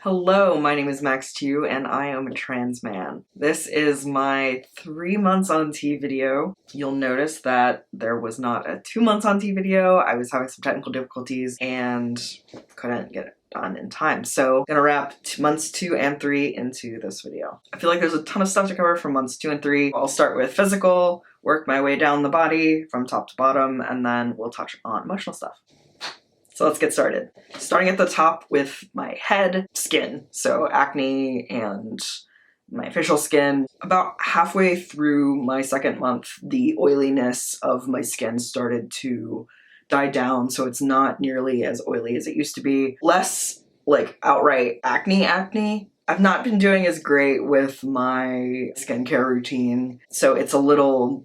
Hello, my name is Max Tew and I am a trans man. This is my 3 months on T video. You'll notice that there was not a 2 months on T video. I was having some technical difficulties and couldn't get it done in time. So I'm gonna wrap months 2 and 3 into this video. I feel like there's a ton of stuff to cover from months 2 and 3. I'll start with physical, work my way down the body from top to bottom, and then we'll touch on emotional stuff. So let's get started. Starting at the top with my head, skin. So acne and my facial skin. About halfway through my second month, the oiliness of my skin started to die down, so it's not nearly as oily as it used to be. Less like outright acne. I've not been doing as great with my skincare routine, so it's a little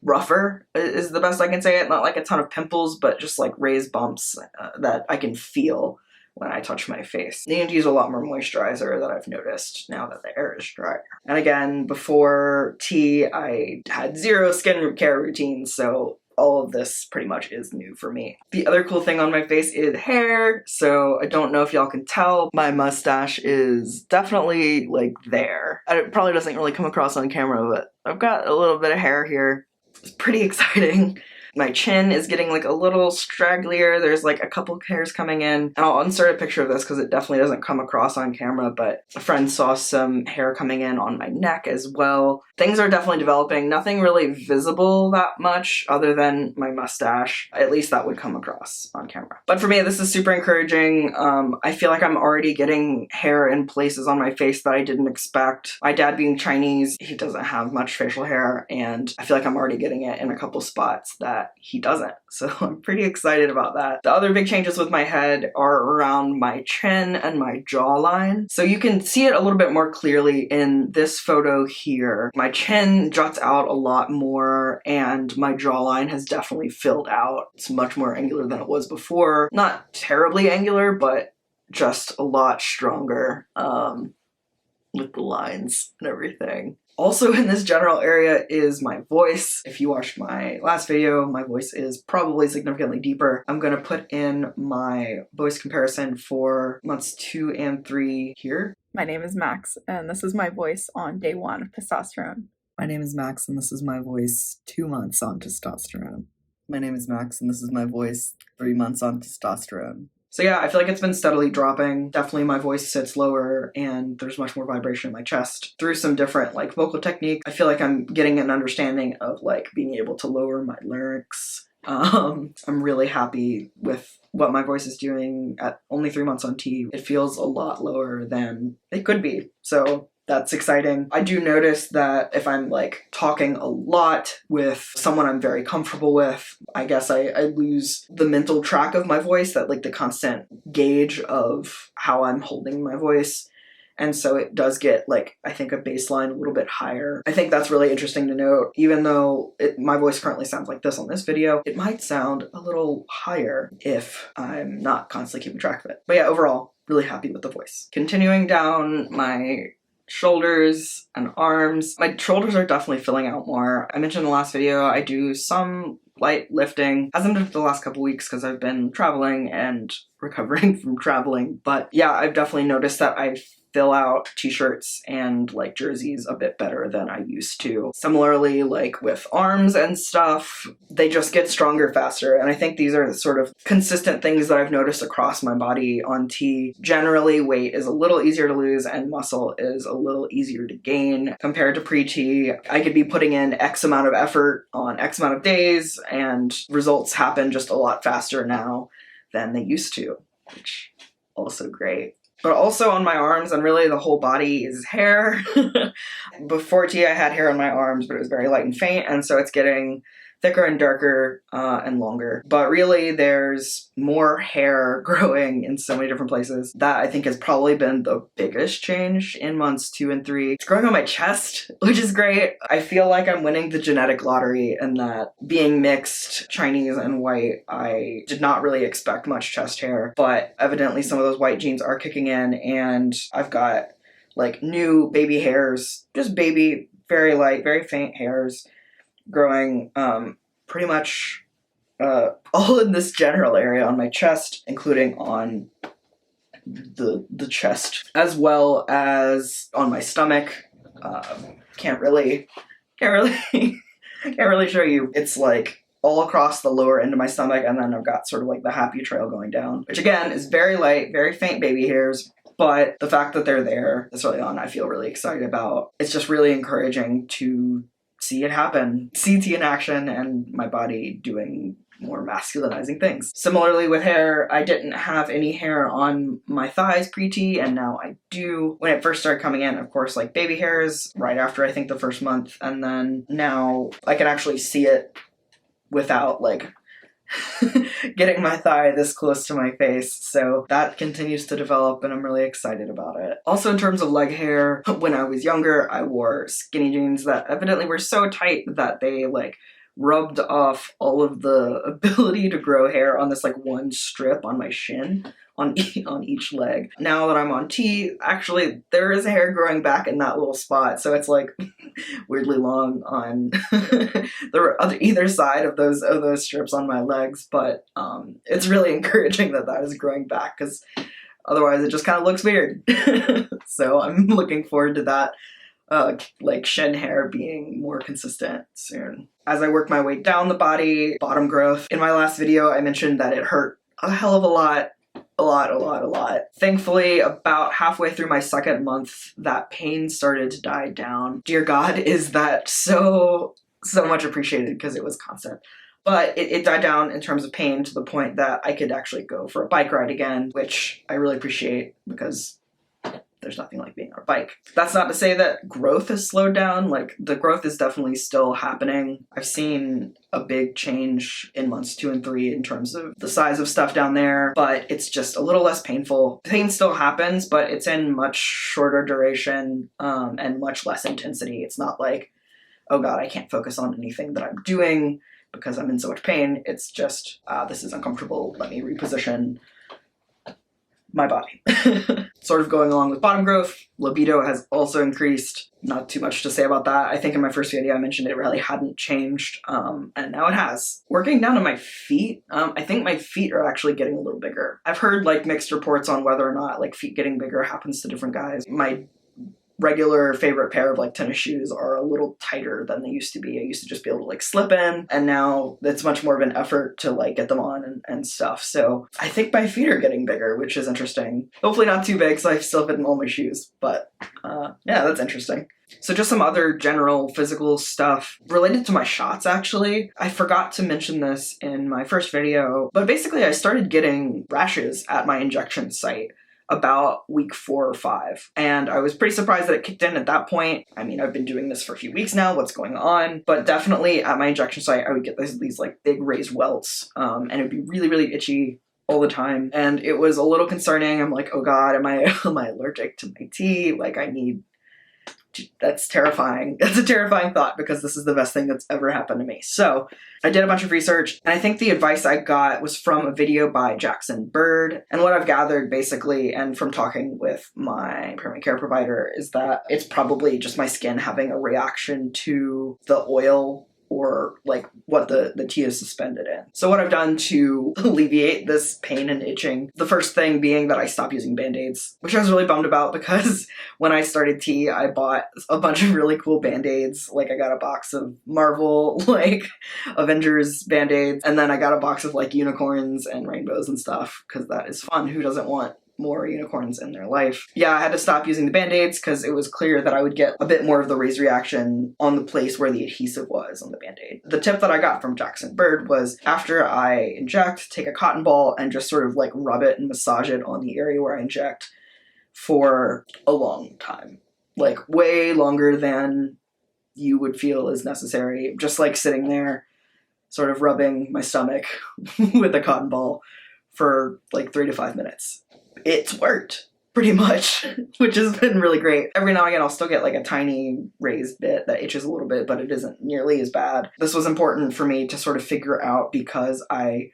rougher is the best I can say it. Not like a ton of pimples, but just like raised bumps that I can feel when I touch my face. I need to use a lot more moisturizer that I've noticed now that the air is drier. And again, before tea, I had zero skincare routines, so all of this pretty much is new for me. The other cool thing on my face is hair. So I don't know if y'all can tell, my mustache is definitely like there. It probably doesn't really come across on camera, but I've got a little bit of hair here. It's pretty exciting. My chin is getting like a little stragglier. There's like a couple hairs coming in. And I'll insert a picture of this because it definitely doesn't come across on camera, but a friend saw some hair coming in on my neck as well. Things are definitely developing. Nothing really visible that much other than my mustache. At least that would come across on camera. But for me, this is super encouraging. I feel like I'm already getting hair in places on my face that I didn't expect. My dad being Chinese, he doesn't have much facial hair, and I feel like I'm already getting it in a couple spots that he doesn't. So I'm pretty excited about that. The other big changes with my head are around my chin and my jawline. So you can see it a little bit more clearly in this photo here. My chin juts out a lot more and my jawline has definitely filled out. It's much more angular than it was before. Not terribly angular, but just a lot stronger with the lines and everything. Also in this general area is my voice. If you watched my last video, my voice is probably significantly deeper. I'm gonna put in my voice comparison for months 2 and 3 here. My name is Max, and this is my voice on day 1 of testosterone. My name is Max, and this is my voice 2 months on testosterone. My name is Max, and this is my voice 3 months on testosterone. So yeah, I feel like it's been steadily dropping. Definitely my voice sits lower and there's much more vibration in my chest. Through some different like vocal technique, I feel like I'm getting an understanding of like being able to lower my larynx. I'm really happy with what my voice is doing at only 3 months on T. It feels a lot lower than it could be. So that's exciting. I do notice that if I'm like talking a lot with someone I'm very comfortable with, I guess I lose the mental track of my voice, that like the constant gauge of how I'm holding my voice. And so it does get like, I think a baseline a little bit higher. I think that's really interesting to note. Even though my voice currently sounds like this on this video, it might sound a little higher if I'm not constantly keeping track of it. But yeah, overall, really happy with the voice. Continuing down my shoulders and arms. My shoulders are definitely filling out more. I mentioned in the last video, I do some light lifting. Hasn't been for the last couple weeks because I've been traveling and recovering from traveling. But yeah, I've definitely noticed that I fill out t-shirts and like jerseys a bit better than I used to. Similarly, like with arms and stuff, they just get stronger faster. And I think these are the sort of consistent things that I've noticed across my body on T. Generally, weight is a little easier to lose and muscle is a little easier to gain compared to pre-T. I could be putting in X amount of effort on X amount of days and results happen just a lot faster now than they used to, which also great. But also on my arms, and really the whole body, is hair. Before T, I had hair on my arms, but it was very light and faint, and so it's getting thicker and darker and longer. But really, there's more hair growing in so many different places. That I think has probably been the biggest change in months 2 and 3. It's growing on my chest, which is great. I feel like I'm winning the genetic lottery in that being mixed Chinese and white, I did not really expect much chest hair, but evidently some of those white genes are kicking in, and I've got like new baby hairs, just baby, very light, very faint hairs growing pretty much all in this general area on my chest, including on the chest, as well as on my stomach. Can't really show you. It's like all across the lower end of my stomach, and then I've got sort of like the happy trail going down, which again is very light, very faint baby hairs. But the fact that they're there this early on, I feel really excited about. It's just really encouraging to see it happen, see T in action, and my body doing more masculinizing things. Similarly with hair, I didn't have any hair on my thighs pre-T, and now I do. When it first started coming in, of course, like baby hairs right after I think the first month, and then now I can actually see it without like getting my thigh this close to my face. So that continues to develop and I'm really excited about it. Also in terms of leg hair, when I was younger, I wore skinny jeans that evidently were so tight that they like rubbed off all of the ability to grow hair on this like one strip on my shin on each leg. Now that I'm on T, actually there is hair growing back in that little spot, so it's like weirdly long on either side of those strips on my legs, but it's really encouraging that is growing back, because otherwise it just kind of looks weird. So I'm looking forward to that like shin hair being more consistent soon. As I work my way down the body, bottom growth. In my last video, I mentioned that it hurt a hell of a lot. Thankfully, about halfway through my second month, that pain started to die down. Dear God, is that so much appreciated, because it was constant. But it died down in terms of pain to the point that I could actually go for a bike ride again, which I really appreciate, because there's nothing like being on a bike. That's not to say that growth has slowed down. Like, the growth is definitely still happening. I've seen a big change in months 2 and 3 in terms of the size of stuff down there, but it's just a little less painful. Pain still happens, but it's in much shorter duration and much less intensity. It's not like, oh God, I can't focus on anything that I'm doing because I'm in so much pain. It's just, this is uncomfortable. Let me reposition my body. Sort of going along with bottom growth, libido has also increased. Not too much to say about that. I think in my first video I mentioned it really hadn't changed, and now it has. Working down to my feet, I think my feet are actually getting a little bigger. I've heard like mixed reports on whether or not like feet getting bigger happens to different guys. My regular favorite pair of like tennis shoes are a little tighter than they used to be. I used to just be able to like slip in, and now it's much more of an effort to like get them on and stuff. So I think my feet are getting bigger, which is interesting. Hopefully not too big, so I still fit in all my shoes, but yeah, that's interesting. So just some other general physical stuff related to my shots, actually. I forgot to mention this in my first video, but basically I started getting rashes at my injection site about week 4 or 5. And I was pretty surprised that it kicked in at that point. I mean, I've been doing this for a few weeks now, what's going on? But definitely at my injection site, I would get these like big raised welts, and it would be really, really itchy all the time. And it was a little concerning. I'm like, oh God, am I allergic to my tea? Like that's terrifying. That's a terrifying thought, because this is the best thing that's ever happened to me. So I did a bunch of research, and I think the advice I got was from a video by Jackson Bird. And what I've gathered basically, and from talking with my primary care provider, is that it's probably just my skin having a reaction to the oil or like what the tea is suspended in. So what I've done to alleviate this pain and itching, the first thing being that I stopped using Band-Aids, which I was really bummed about, because when I started tea, I bought a bunch of really cool Band-Aids. Like I got a box of Marvel, like Avengers Band-Aids, and then I got a box of like unicorns and rainbows and stuff, because that is fun. Who doesn't want more unicorns in their life? Yeah, I had to stop using the Band-Aids because it was clear that I would get a bit more of the raise reaction on the place where the adhesive was on the Band-Aid. The tip that I got from Jackson Bird was, after I inject, take a cotton ball and just sort of like rub it and massage it on the area where I inject for a long time. Like way longer than you would feel is necessary. Just like sitting there sort of rubbing my stomach with a cotton ball for like 3 to 5 minutes. It's worked pretty much, which has been really great. Every now and again, I'll still get like a tiny raised bit that itches a little bit, but it isn't nearly as bad. This was important for me to sort of figure out, because I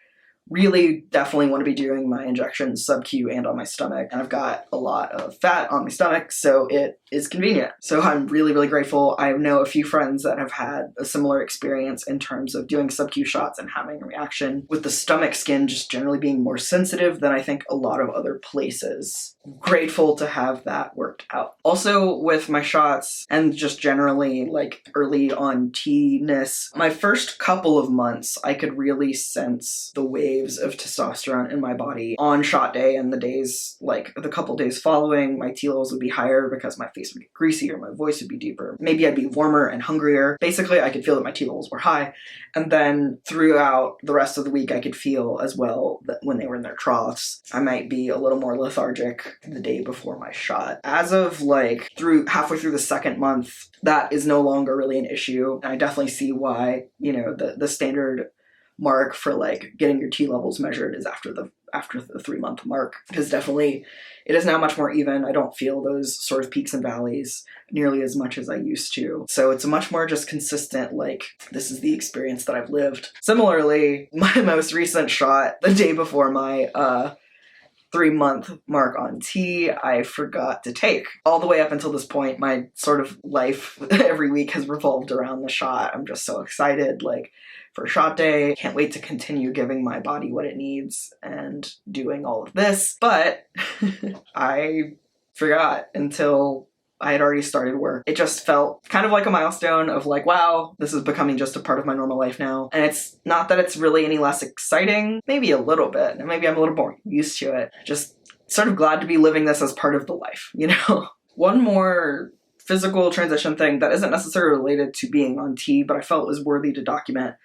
really definitely want to be doing my injections sub-Q and on my stomach. And I've got a lot of fat on my stomach, so it is convenient. So I'm really, really grateful. I know a few friends that have had a similar experience in terms of doing sub-Q shots and having a reaction with the stomach skin just generally being more sensitive than I think a lot of other places. Grateful to have that worked out. Also with my shots and just generally like early on T-ness, my first couple of months I could really sense the waves of testosterone in my body on shot day, and the days, like the couple days following, my T levels would be higher because my face would get greasy or my voice would be deeper. Maybe I'd be warmer and hungrier. Basically I could feel that my T levels were high, and then throughout the rest of the week I could feel as well that when they were in their troughs I might be a little more lethargic the day before my shot. As of like halfway through the second month, that is no longer really an issue. And I definitely see why, you know, the standard mark for like getting your T levels measured is after the 3-month mark, because definitely it is now much more even. I don't feel those sort of peaks and valleys nearly as much as I used to. So it's a much more just consistent, like, this is the experience that I've lived. Similarly, my most recent shot, the day before my 3-month mark on T, I forgot to take. All the way up until this point, my sort of life every week has revolved around the shot. I'm just so excited, like, for shot day. Can't wait to continue giving my body what it needs and doing all of this. But I forgot until I had already started work. It just felt kind of like a milestone of like, wow, this is becoming just a part of my normal life now. And it's not that it's really any less exciting, maybe a little bit, and maybe I'm a little more used to it. Just sort of glad to be living this as part of the life, you know? One more physical transition thing that isn't necessarily related to being on T, but I felt was worthy to document,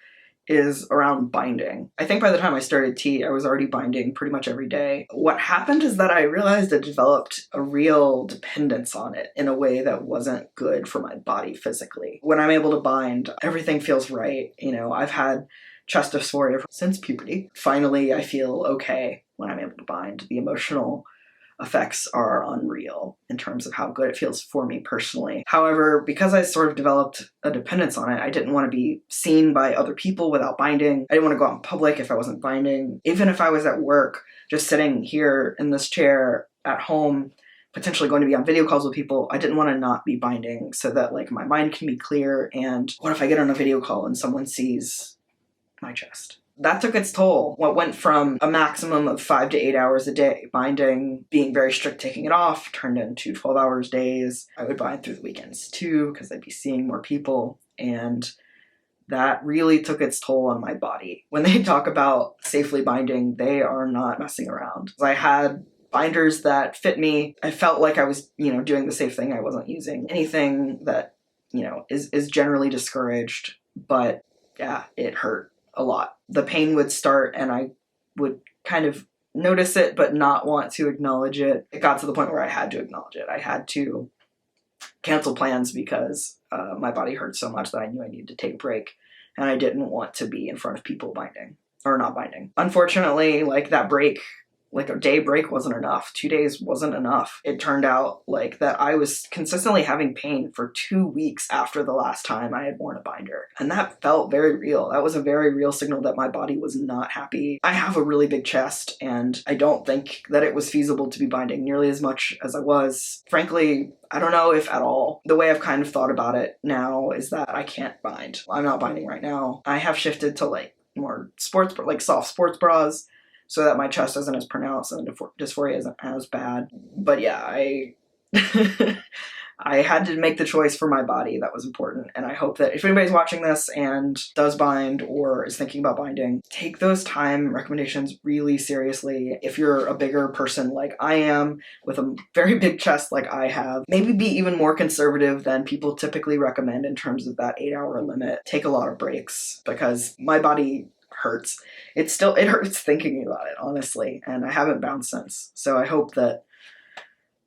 is around binding. I think by the time I started T, I was already binding pretty much every day. What happened is that I realized I developed a real dependence on it in a way that wasn't good for my body physically. When I'm able to bind, everything feels right. You know, I've had chest dysphoria since puberty. Finally, I feel okay when I'm able to bind. The emotional effects are unreal in terms of how good it feels for me personally. However, because I sort of developed a dependence on it, I didn't want to be seen by other people without binding. I didn't want to go out in public if I wasn't binding. Even if I was at work, just sitting here in this chair at home, potentially going to be on video calls with people, I didn't want to not be binding so that like my mind can be clear. And what if I get on a video call and someone sees my chest? That took its toll. What went from a maximum of 5 to 8 hours a day binding, being very strict taking it off, turned into 12 hours days. I would bind through the weekends too, because I'd be seeing more people, and that really took its toll on my body. When they talk about safely binding, they are not messing around. I had binders that fit me. I felt like I was, you know, doing the safe thing. I wasn't using anything that, you know, is generally discouraged, but yeah, it hurt a lot. The pain would start and I would kind of notice it but not want to acknowledge it. It got to the point where I had to acknowledge it. I had to cancel plans because my body hurt so much that I knew I needed to take a break, and I didn't want to be in front of people binding or not binding. Unfortunately, like that break, like a day break wasn't enough. 2 days wasn't enough. It turned out like that I was consistently having pain for 2 weeks after the last time I had worn a binder. And that felt very real. That was a very real signal that my body was not happy. I have a really big chest, and I don't think that it was feasible to be binding nearly as much as I was. Frankly, I don't know if at all. The way I've kind of thought about it now is that I can't bind. I'm not binding right now. I have shifted to like more sports, like soft sports bras, so that my chest isn't as pronounced and dysphoria isn't as bad. But yeah, I had to make the choice for my body. That was important. And I hope that if anybody's watching this and does bind or is thinking about binding, take those time recommendations really seriously. If you're a bigger person like I am, with a very big chest like I have, maybe be even more conservative than people typically recommend in terms of that 8-hour limit. Take a lot of breaks, because my body hurts. It hurts thinking about it, honestly, and I haven't bounced since. So I hope that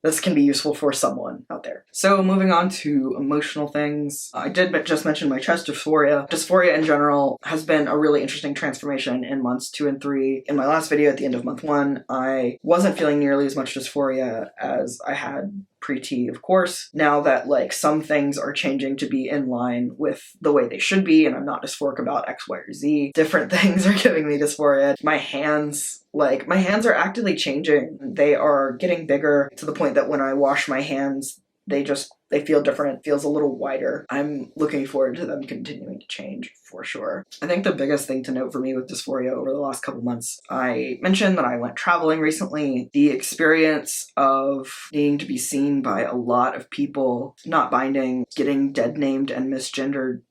this can be useful for someone out there. So moving on to emotional things, I did just mention my chest dysphoria. Dysphoria in general has been a really interesting transformation in months 2 and 3. In my last video at the end of month 1, I wasn't feeling nearly as much dysphoria as I had pre-T, of course. Now that like some things are changing to be in line with the way they should be, and I'm not dysphoric about X, Y, or Z, different things are giving me dysphoria. My hands are actively changing. They are getting bigger to the point that when I wash my hands, they feel different. It feels a little wider. I'm looking forward to them continuing to change for sure. I think the biggest thing to note for me with dysphoria over the last couple months, I mentioned that I went traveling recently. The experience of needing to be seen by a lot of people, not binding, getting dead named and misgendered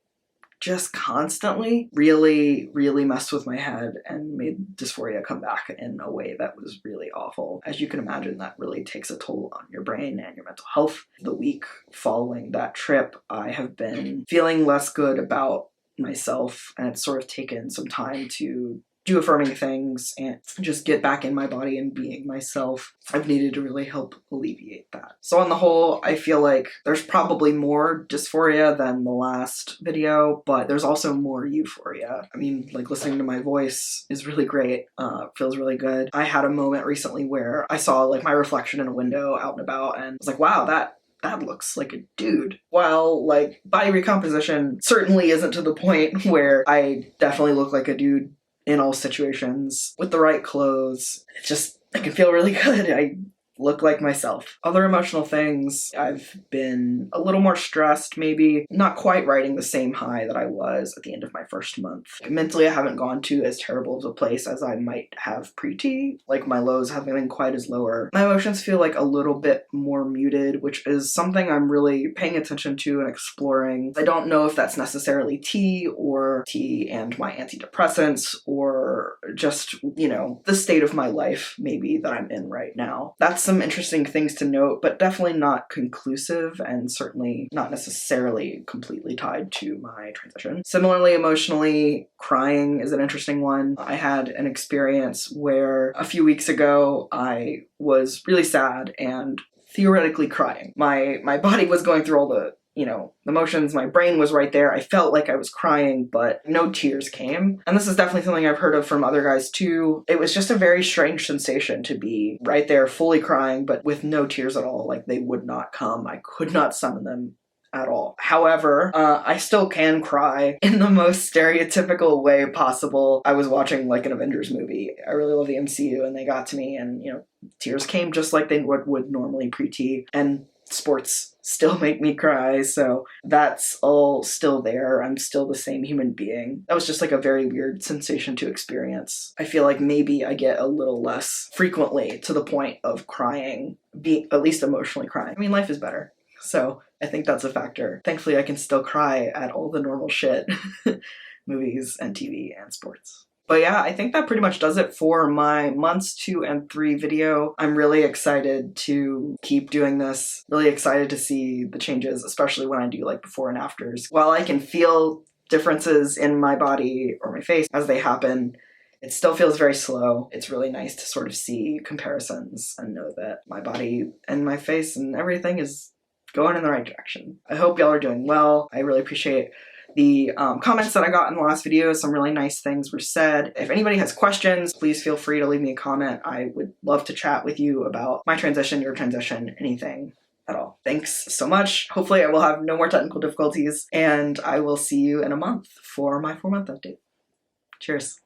just constantly really, really messed with my head and made dysphoria come back in a way that was really awful. As you can imagine, that really takes a toll on your brain and your mental health. The week following that trip, I have been feeling less good about myself, and it's sort of taken some time to do affirming things and just get back in my body and being myself. I've needed to really help alleviate that. So on the whole, I feel like there's probably more dysphoria than the last video, but there's also more euphoria. I mean, like listening to my voice is really great. Feels really good. I had a moment recently where I saw like my reflection in a window out and about and was like, wow, that looks like a dude. While like body recomposition certainly isn't to the point where I definitely look like a dude in all situations, with the right clothes, I can feel really good. I look like myself. Other emotional things, I've been a little more stressed, maybe not quite riding the same high that I was at the end of my first month. Mentally, I haven't gone to as terrible of a place as I might have pre-T. Like my lows haven't been quite as lower. My emotions feel like a little bit more muted, which is something I'm really paying attention to and exploring. I don't know if that's necessarily T or T and my antidepressants or just, you know, the state of my life maybe that I'm in right now. That's some interesting things to note, but definitely not conclusive and certainly not necessarily completely tied to my transition. Similarly, emotionally, crying is an interesting one. I had an experience where a few weeks ago I was really sad and theoretically crying. My body was going through all the emotions, my brain was right there. I felt like I was crying, but no tears came. And this is definitely something I've heard of from other guys too. It was just a very strange sensation to be right there fully crying, but with no tears at all. Like they would not come. I could not summon them at all. However, I still can cry in the most stereotypical way possible. I was watching like an Avengers movie. I really love the MCU and they got to me and, tears came just like they would normally pre-T. And sports still make me cry, so that's all still there. I'm still the same human being. That was just like a very weird sensation to experience. I feel like maybe I get a little less frequently to the point of crying, at least emotionally crying. I mean, life is better, so I think that's a factor. Thankfully, I can still cry at all the normal shit, movies and TV and sports. But yeah, I think that pretty much does it for my months 2 and 3 video. I'm really excited to keep doing this. Really excited to see the changes, especially when I do like before and afters. While I can feel differences in my body or my face as they happen, it still feels very slow. It's really nice to sort of see comparisons and know that my body and my face and everything is going in the right direction. I hope y'all are doing well. I really appreciate the comments that I got in the last video. Some really nice things were said. If anybody has questions, please feel free to leave me a comment. I would love to chat with you about my transition, your transition, anything at all. Thanks so much. Hopefully I will have no more technical difficulties, and I will see you in a month for my 4-month update. Cheers.